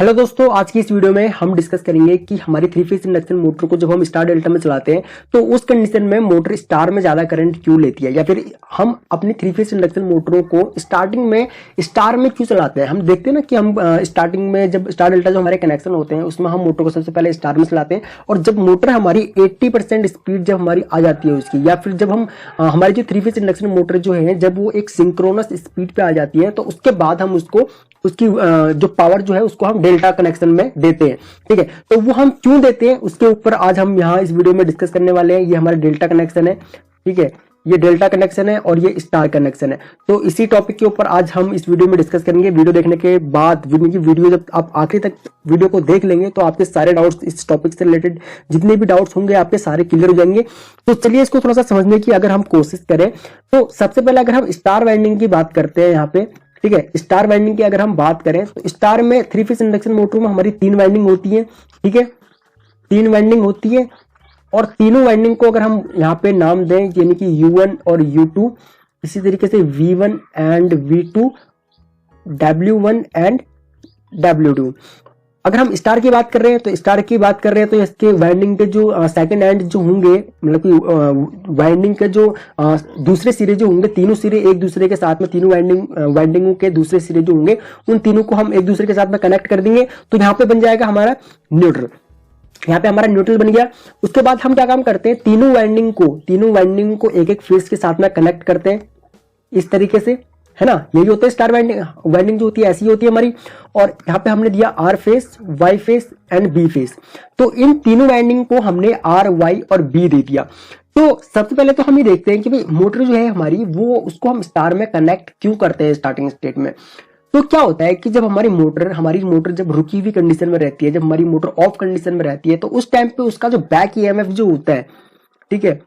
Hello दोस्तों, आज की इस वीडियो में हम डिस्कस करेंगे कि हमारी थ्री फेज इंडक्शन मोटर को जब हम स्टार डेल्टा में चलाते हैं तो उस कंडीशन में मोटर स्टार में ज्यादा करंट क्यों लेती है, या फिर हम अपनी थ्री फेज इंडक्शन मोटरों को स्टार्टिंग में स्टार में क्यों चलाते हैं। हम देखते हैं ना कि हम स्टार्टिंग में जब स्टार डेल्टा जो हमारे कनेक्शन होते हैं उसमें हम मोटर को सबसे पहले स्टार में चलाते हैं, और जब मोटर हमारी 80% स्पीड जब हमारी आ जाती है उसकी, या फिर जब हम हमारी जो थ्री फेज इंडक्शन मोटर जो है जब वो एक सिंक्रोनस स्पीड पे आ जाती है तो उसके बाद हम उसकी जो पावर जो है उसको हम डेल्टा कनेक्शन में देते हैं। ठीक है, तो वो हम क्यों देते हैं उसके ऊपर आज हम यहाँ इस वीडियो में डिस्कस करने वाले हैं। ये हमारा डेल्टा कनेक्शन है, ठीक है, ये डेल्टा कनेक्शन है और ये स्टार कनेक्शन है। तो इसी टॉपिक के ऊपर आज हम इस वीडियो में डिस्कस करेंगे। वीडियो देखने के बाद वीडियो जब आप आखिरी तक वीडियो को देख लेंगे तो आपके सारे डाउट्स इस टॉपिक से रिलेटेड जितने भी डाउट्स होंगे आपके सारे क्लियर हो जाएंगे। तो चलिए इसको थोड़ा सा समझने की अगर हम कोशिश करें तो सबसे पहले अगर हम स्टार वाइंडिंग की बात करते हैं यहाँ पे, ठीक है, स्टार वाइंडिंग की अगर हम बात करें तो स्टार में थ्री फेज इंडक्शन मोटर में हमारी 3 वाइंडिंग होती है। ठीक है, 3 वाइंडिंग होती है और तीनों वाइंडिंग को अगर हम यहाँ पे नाम दें यानी कि U1 और U2, इसी तरीके से V1 and V2, W1 and W2। अगर हम स्टार की बात कर रहे हैं तो स्टार की बात कर रहे हैं तो इसके वाइंडिंग के जो सेकंड एंड जो होंगे, मतलब कि वाइंडिंग के जो दूसरे सिरे जो होंगे, तीनों सिरे एक दूसरे के साथ में, तीनों वाइंडिंगों के दूसरे सिरे जो होंगे उन तीनों को हम एक दूसरे के साथ में कनेक्ट कर देंगे तो यहाँ पे बन जाएगा हमारा न्यूट्रल। यहाँ पे हमारा न्यूट्रल बन गया। उसके बाद हम क्या काम करते हैं, तीनों वाइंडिंग को एक एक फेज के साथ में कनेक्ट करते हैं इस तरीके से, है ना। यही होता है स्टार वाइंडिंग जो होती है ऐसी होती है हमारी। और यहाँ पे हमने दिया R face, Y face and B face. तो इन तीनों वाइंडिंग को हमने आर, वाई और बी दे दिया। तो सबसे पहले तो हम ये देखते हैं कि भाई मोटर जो है हमारी वो उसको हम स्टार में कनेक्ट क्यों करते हैं स्टार्टिंग स्टेट में। तो क्या होता है कि जब हमारी मोटर जब रुकी हुई कंडीशन में रहती है, जब हमारी मोटर ऑफ कंडीशन में रहती है तो उस टाइम पे उसका जो बैक ईएमएफ जो होता है, ठीक है,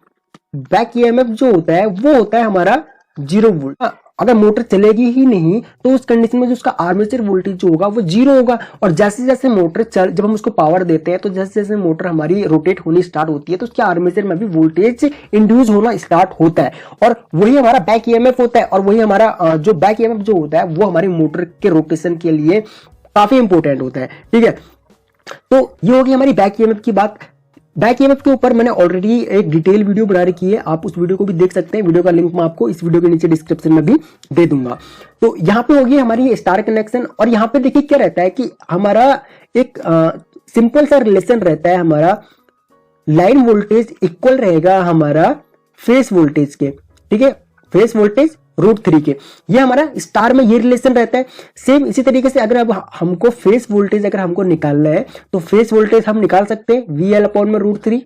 बैक ईएमएफ जो होता है वो होता है हमारा 0 वोल्ट। अगर मोटर चलेगी ही नहीं तो उस कंडीशन में जो उसका आर्मेचर वोल्टेज जो होगा वो 0 होगा। और जैसे जैसे मोटर जब हम उसको पावर देते हैं तो जैसे जैसे मोटर हमारी रोटेट होनी स्टार्ट होती है तो उसके आर्मेचर में भी वोल्टेज इंड्यूस होना स्टार्ट होता है, और वही हमारा बैक ईएमएफ होता है। और वही हमारा जो बैक ईएमएफ जो होता है वो हमारी मोटर के रोटेशन के लिए काफी इंपॉर्टेंट होता है। ठीक है, तो ये होगी हमारी बैक ईएमएफ की बात। बैक ईएमएफ के ऊपर मैंने ऑलरेडी एक डिटेल वीडियो बना रखी है, आप उस वीडियो को भी देख सकते हैं। वीडियो का लिंक मैं आपको इस वीडियो के नीचे डिस्क्रिप्शन में भी दे दूंगा। तो यहाँ पे होगी हमारी स्टार कनेक्शन, और यहाँ पे देखिए क्या रहता है कि हमारा एक सिंपल सा रिलेशन रहता है, हमारा लाइन वोल्टेज इक्वल रहेगा हमारा फेस वोल्टेज के। ठीक है, फेस वोल्टेज √3 के, ये हमारा स्टार में ये रिलेशन रहता है। सेम इसी तरीके से अगर अब हमको फेस वोल्टेज अगर हमको निकालना है तो फेस वोल्टेज हम निकाल सकते हैं VL अपॉन में √3।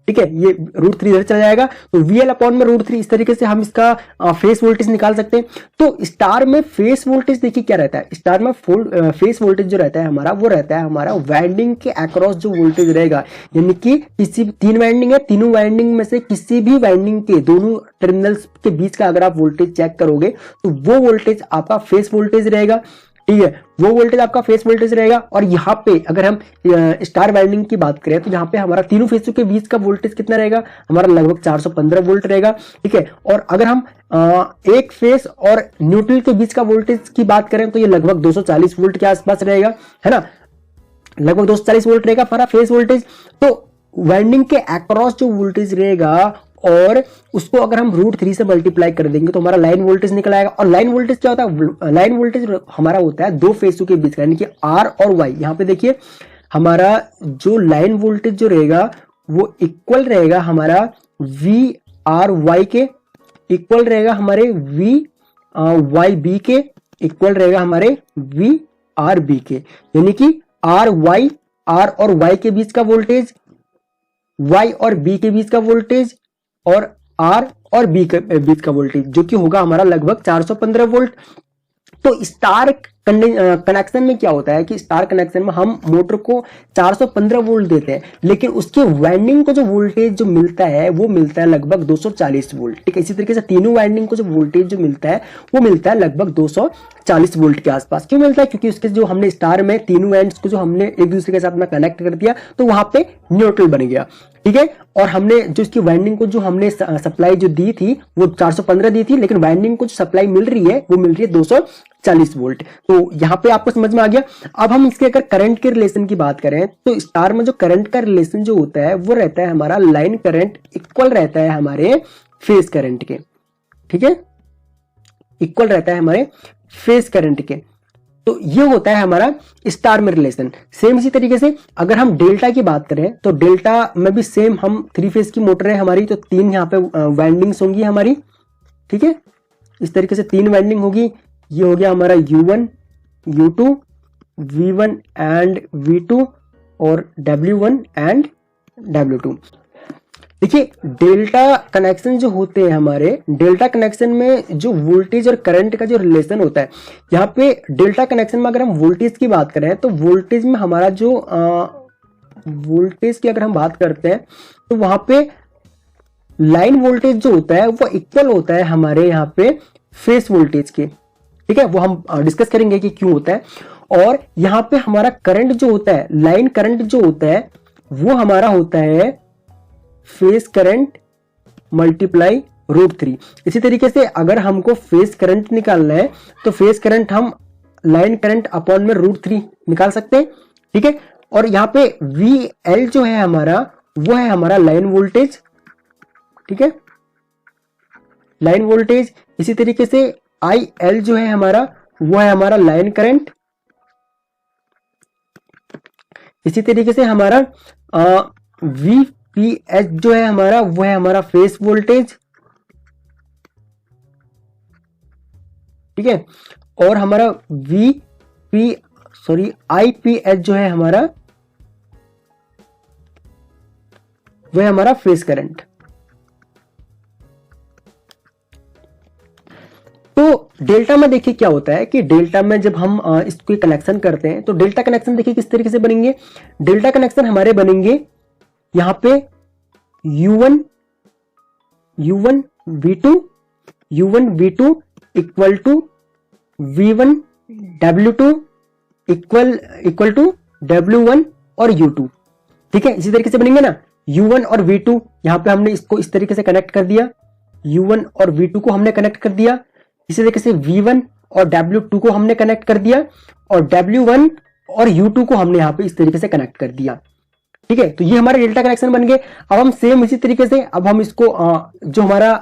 ठीक है, ये √3 इधर चला जाएगा तो VL अपॉन में √3, इस तरीके से हम इसका फेस वोल्टेज निकाल सकते हैं। तो स्टार में फेस वोल्टेज देखिए क्या रहता है, स्टार में फेस वोल्टेज जो रहता है हमारा वो रहता है हमारा वाइंडिंग के अक्रॉस जो वोल्टेज रहेगा, यानी कि किसी 3 वाइंडिंग है, तीनों वाइंडिंग में से किसी भी वाइंडिंग के दोनों टर्मिनल्स के बीच का अगर आप वोल्टेज चेक करोगे तो वो वोल्टेज आपका फेस वोल्टेज रहेगा। ठीक है, वो वोल्टेज आपका फेस वोल्टेज रहेगा। और यहाँ पे अगर हम स्टार वाइंडिंग की बात करें तो यहाँ पे हमारा तीनों फेसों के बीच का वोल्टेज कितना रहेगा, हमारा लगभग 415 वोल्ट रहेगा। ठीक है, और अगर हम एक फेस और न्यूट्रल के बीच का वोल्टेज की बात करें तो ये लगभग 240 वोल्ट के आसपास रहेगा, है ना, लगभग 240 वोल्ट रहेगा हमारा फेस वोल्टेज। तो वाइंडिंग के अक्रॉस जो वोल्टेज रहेगा और उसको अगर हम √3 से मल्टीप्लाई कर देंगे तो हमारा लाइन वोल्टेज निकल आएगा। और लाइन वोल्टेज क्या होता है, लाइन वोल्टेज हमारा होता है 2 फेसों के बीच का, यानी कि R और Y। यहाँ पे देखिए हमारा जो लाइन वोल्टेज जो रहेगा वो इक्वल रहेगा हमारा VRY के, इक्वल रहेगा हमारे VYB के, इक्वल रहेगा हमारे VRB के, यानी कि R और Y के बीच का वोल्टेज, Y और B के बीच का वोल्टेज और R और B के बीच का वोल्टेज जो कि होगा हमारा लगभग 415 वोल्ट। तो स्टार कनेक्शन में क्या होता है कि स्टार कनेक्शन में हम मोटर को 415 वोल्ट देते हैं, लेकिन उसके वाइंडिंग को जो वोल्टेज जो मिलता है वो मिलता है लगभग 240 वोल्ट। ठीक है, इसी तरीके से तीनों वाइंडिंग को जो वोल्टेज जो मिलता है वो मिलता है लगभग 240 वोल्ट के आसपास। क्यों मिलता है, क्योंकि उसके जो हमने स्टार में तीनों एंड्स को जो हमने एक दूसरे के साथ में कनेक्ट कर दिया तो वहां पे न्यूट्रल बन गया। ठीक है। और हमने जो इसकी वाइंडिंग को जो हमने सप्लाई जो दी थी वो 415 दी थी, लेकिन वाइंडिंग को जो सप्लाई मिल रही है वो मिल रही है 240 वोल्ट। तो यहाँ पे आपको समझ में आ गया। अब हम इसके अगर करंट के रिलेशन की बात करें तो स्टार में जो करंट का रिलेशन जो होता है वो रहता है हमारा लाइन करंट इक्वल रहता है हमारे फेज करंट के, ठीक है, इक्वल रहता है हमारे फेज करंट के। तो ये होता है हमारा स्टार में रिलेशन। सेम इसी तरीके से अगर हम डेल्टा की बात करें तो डेल्टा में भी सेम हम 3 फेज की मोटर है हमारी, तो 3 यहाँ पे वाइंडिंग्स होंगी हमारी, ठीक है, इस तरीके से 3 वाइंडिंग होगी। ये हो गया हमारा U1, U2, V1 and V2 और W1 एंड W2। देखिए डेल्टा कनेक्शन जो होते हैं हमारे, डेल्टा कनेक्शन में जो वोल्टेज और करंट का जो रिलेशन होता है, यहाँ पे डेल्टा कनेक्शन में अगर हम वोल्टेज की बात करें तो वोल्टेज में हमारा जो वोल्टेज की अगर हम बात करते हैं तो वहां पे लाइन वोल्टेज जो होता है वो इक्वल होता है हमारे यहाँ पे फेस वोल्टेज के, ठीक है, वो हम डिस्कस करेंगे कि क्यों होता है। और यहाँ पे हमारा करंट जो होता है, लाइन करंट जो होता है वो हमारा होता है फेस करंट मल्टीप्लाई √3। इसी तरीके से अगर हमको फेस करंट निकालना है तो फेस करंट हम लाइन करंट अपॉन में √3 निकाल सकते हैं, ठीक है। और यहाँ पे VL जो है हमारा वो है हमारा लाइन वोल्टेज, ठीक है, लाइन वोल्टेज। इसी तरीके से IL जो है हमारा वो है हमारा लाइन करंट। इसी तरीके से हमारा VPH जो है हमारा वो है हमारा फेस वोल्टेज, ठीक है। और हमारा IPH जो है हमारा वो है हमारा फेस करंट। तो डेल्टा में देखिए क्या होता है कि डेल्टा में जब हम इसको कनेक्शन करते हैं तो डेल्टा कनेक्शन देखिए किस तरीके से बनेंगे। डेल्टा कनेक्शन हमारे बनेंगे यहां पे U1 V2 equal to V1 W2 equal to W1 और U2, ठीक है, इसी तरीके से बनेंगे ना। U1 और V2 यहां पे हमने इसको इस तरीके से कनेक्ट कर दिया, U1 और V2 को हमने कनेक्ट कर दिया। इसी तरीके से V1 और W2 को हमने कनेक्ट कर दिया और W1 और U2 को हमने यहां पे इस तरीके से कनेक्ट कर दिया, ठीक है। तो ये हमारे डेल्टा कनेक्शन बन गए। अब हम सेम इसी तरीके से अब हम इसको जो हमारा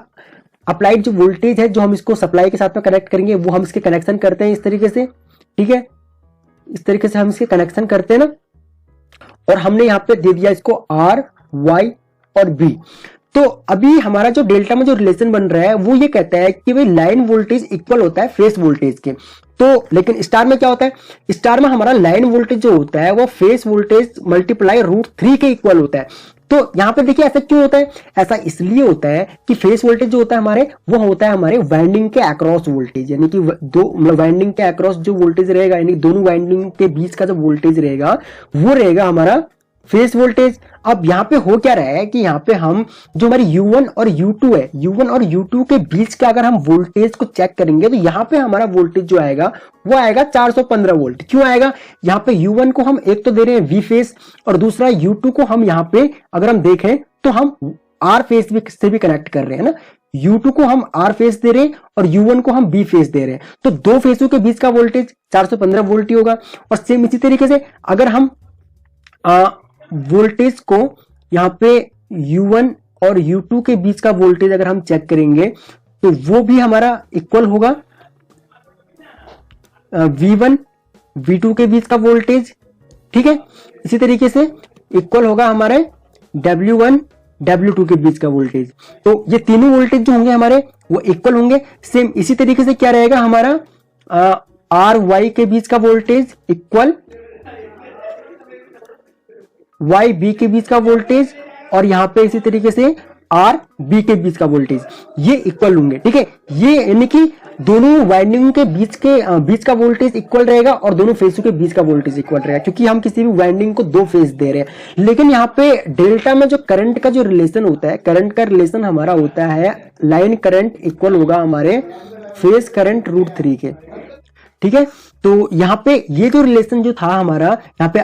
अप्लाइड जो वोल्टेज है जो हम इसको सप्लाई के साथ में कनेक्ट करेंगे वो हम इसके कनेक्शन करते हैं इस तरीके से, ठीक है, इस तरीके से हम इसके कनेक्शन करते हैं ना। और हमने यहाँ पे दे दिया इसको R, Y और B। तो अभी हमारा जो डेल्टा में जो रिलेशन बन रहा है वो ये कहता है कि भाई लाइन वोल्टेज इक्वल होता है फेस वोल्टेज के। तो लेकिन स्टार में क्या होता है, स्टार में हमारा लाइन वोल्टेज जो होता है वो फेस वोल्टेज मल्टीप्लाई √3 के इक्वल होता है। तो यहां पे देखिए ऐसा क्यों होता है, ऐसा इसलिए होता है कि फेस वोल्टेज जो होता है हमारे वो होता है हमारे वाइंडिंग के अक्रॉस वोल्टेज, यानी कि दो वाइंडिंग के अक्रॉस जो वोल्टेज रहेगा, यानी दोनों वाइंडिंग के बीच का जो वोल्टेज रहेगा वो रहेगा हमारा फेस वोल्टेज। अब यहाँ पे हो क्या रहा है कि यहाँ पे हम जो हमारी U1 और U2 है, U1 और U2 के बीच का अगर हम वोल्टेज को चेक करेंगे तो यहाँ पे हमारा वोल्टेज जो आएगा वो आएगा 415 वोल्ट। क्यों आएगा, यहाँ पे U1 को हम एक तो दे रहे हैं V फेस और दूसरा U2 को हम यहाँ पे अगर हम देखें तो हम R फेस से भी कनेक्ट कर रहे हैं ना। U2 को हम R फेस दे रहे हैं और U1 को हम B फेस दे रहे हैं, तो दो फेसों के बीच का वोल्टेज 415 वोल्ट ही होगा। और सेम इसी तरीके से अगर हम वोल्टेज को यहाँ पे U1 और U2 के बीच का वोल्टेज अगर हम चेक करेंगे तो वो भी हमारा इक्वल होगा V1 V2 के बीच का वोल्टेज, ठीक है। इसी तरीके से इक्वल होगा हमारे W1 W2 के बीच का वोल्टेज। तो ये तीनों वोल्टेज जो होंगे हमारे वो इक्वल होंगे। सेम इसी तरीके से क्या रहेगा हमारा RY के बीच का वोल्टेज इक्वल YB के बीच का वोल्टेज और यहां पे इसी तरीके से RB के बीच का वोल्टेज, ये इक्वल होंगे, ठीक है। ये यानी कि दोनों वाइंडिंग के बीच का वोल्टेज इक्वल रहेगा और दोनों फेसों के बीच का वोल्टेज इक्वल रहेगा, क्योंकि हम किसी भी वाइंडिंग को दो फेस दे रहे हैं। लेकिन यहाँ पे डेल्टा में जो करंट का जो रिलेशन होता है, करंट का रिलेशन हमारा होता है लाइन करंट इक्वल होगा हमारे फेस करंट √3 के। ठीक है। तो यहाँ पे ये जो रिलेशन जो था हमारा, यहाँ पे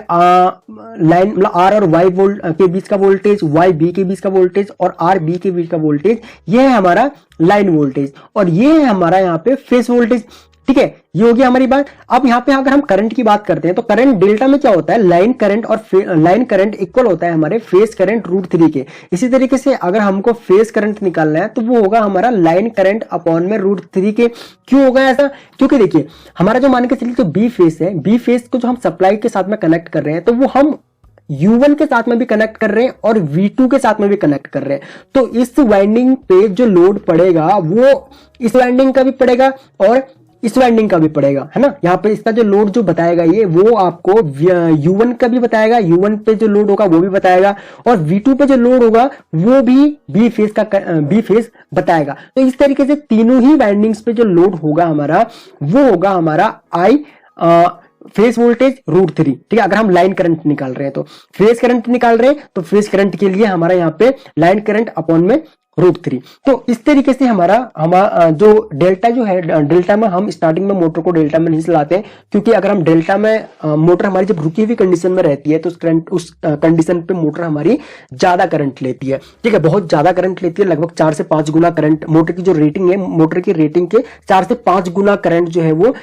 लाइन मतलब आर और वाई वोल्ट के बीच का वोल्टेज, वाई बी के बीच का वोल्टेज और आर बी के बीच का वोल्टेज, ये है हमारा लाइन वोल्टेज और ये है हमारा यहाँ पे फेस वोल्टेज। ठीक है, ये होगी हमारी बात। अब यहाँ पे अगर हम करंट की बात करते हैं तो करंट डेल्टा में क्या होता है, लाइन करंट और लाइन करंट इक्वल होता है हमारे फेस करंट √3 के। इसी तरीके से अगर हमको फेस करंट निकालना है तो वो होगा हमारा लाइन करंट अपॉन में √3 के। क्यों होगा ऐसा, क्योंकि देखिए हमारा जो मान के चलिए जो बी फेस है, बी फेस को जो हम सप्लाई के साथ में कनेक्ट कर रहे हैं तो वो हम U1 के साथ में भी कनेक्ट कर रहे हैं और V2 के साथ में भी कनेक्ट कर रहे हैं। तो इस वाइंडिंग पे जो लोड पड़ेगा वो इस वाइंडिंग का भी पड़ेगा और इस वाइंडिंग का भी पड़ेगा, है ना। यहाँ पे इसका जो लोड जो बताएगा ये वो आपको U1 का भी बताएगा, U1 पे जो लोड होगा वो भी बताएगा और V2 पे जो लोड होगा वो भी बी फेस बताएगा। तो इस तरीके से तीनों ही वाइंडिंग्स पे जो लोड होगा हमारा वो होगा हमारा I फेस वोल्टेज √3। ठीक है, अगर हम लाइन करंट निकाल रहे हैं तो फेस करंट निकाल रहे हैं तो फेस करंट के लिए हमारा यहाँ पे लाइन करंट अपॉन में √3। तो इस तरीके से हमारा जो डेल्टा जो है, डेल्टा में हम स्टार्टिंग में मोटर को डेल्टा में नहीं चलाते हैं, क्योंकि अगर हम डेल्टा में मोटर हमारी जब रुकी हुई कंडीशन में रहती है तो उस कंडीशन पे मोटर हमारी ज्यादा करंट लेती है। ठीक है, बहुत ज्यादा करंट लेती है, लगभग 4 से 5 गुना करंट। मोटर की जो रेटिंग है, मोटर की रेटिंग के 4 से 5 गुना करंट जो है वो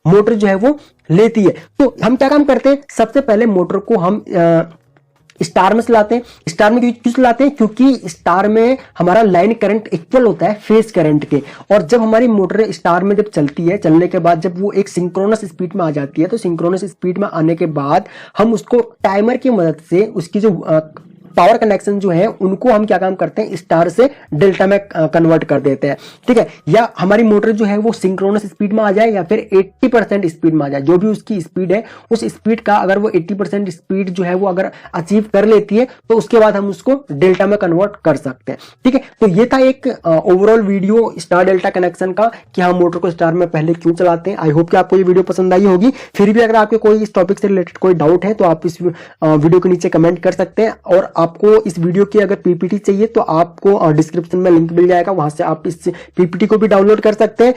मोटर जो है वो लेती है। तो हम क्या काम करते हैं, सबसे पहले मोटर को हम स्टार में चलाते हैं। स्टार में क्यों चलाते हैं, क्योंकि स्टार में हमारा लाइन करंट इक्वल होता है फेस करंट के। और जब हमारी मोटर स्टार में जब चलती है, चलने के बाद जब वो एक सिंक्रोनस स्पीड में आ जाती है तो सिंक्रोनस स्पीड में आने के बाद हम उसको टाइमर की मदद से उसकी जो पावर कनेक्शन जो है उनको हम क्या काम करते हैं, स्टार से डेल्टा में कन्वर्ट कर देते हैं। ठीक है, या हमारी मोटर जो है वो सिंक्रोनस स्पीड में आ जाए या फिर 80% स्पीड में आ जाए, जो भी उसकी स्पीड है उस स्पीड का अगर वो 80% स्पीड जो है वो अगर अचीव कर लेती है तो उसके बाद हम उसको डेल्टा में कन्वर्ट कर सकते हैं। ठीक है, तो ये था एक overall video star delta connection का कि हम मोटर को स्टार में पहले क्यों चलाते हैं। आई होप कि आपको ये वीडियो पसंद आई होगी। फिर भी अगर आपके कोई इस टॉपिक से रिलेटेड कोई डाउट है तो आप इस वीडियो के नीचे कमेंट कर सकते हैं और आपको इस वीडियो की अगर पीपीटी चाहिए तो आपको डिस्क्रिप्शन में लिंक मिल जाएगा, वहां से आप इस पीपीटी को भी डाउनलोड कर सकते हैं।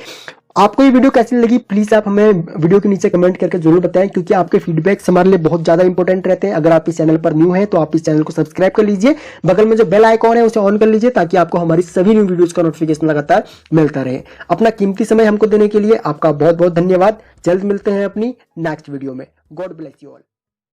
आपको ये वीडियो कैसी लगी प्लीज आप हमें वीडियो के नीचे कमेंट करके जरूर बताएं, क्योंकि आपके फीडबैक्स हमारे लिए बहुत ज्यादा इंपॉर्टेंट रहते हैं। अगर आप इस चैनल पर न्यू हैं तो आप इस चैनल को सब्सक्राइब कर लीजिए, बगल में जो बेल आइकॉन है उसे ऑन कर लीजिए ताकि आपको हमारी सभी न्यू वीडियोस का नोटिफिकेशन लगातार मिलता रहे। अपना कीमती समय हमको देने के लिए आपका बहुत बहुत धन्यवाद। जल्द मिलते हैं अपनी नेक्स्ट वीडियो में। God bless you all.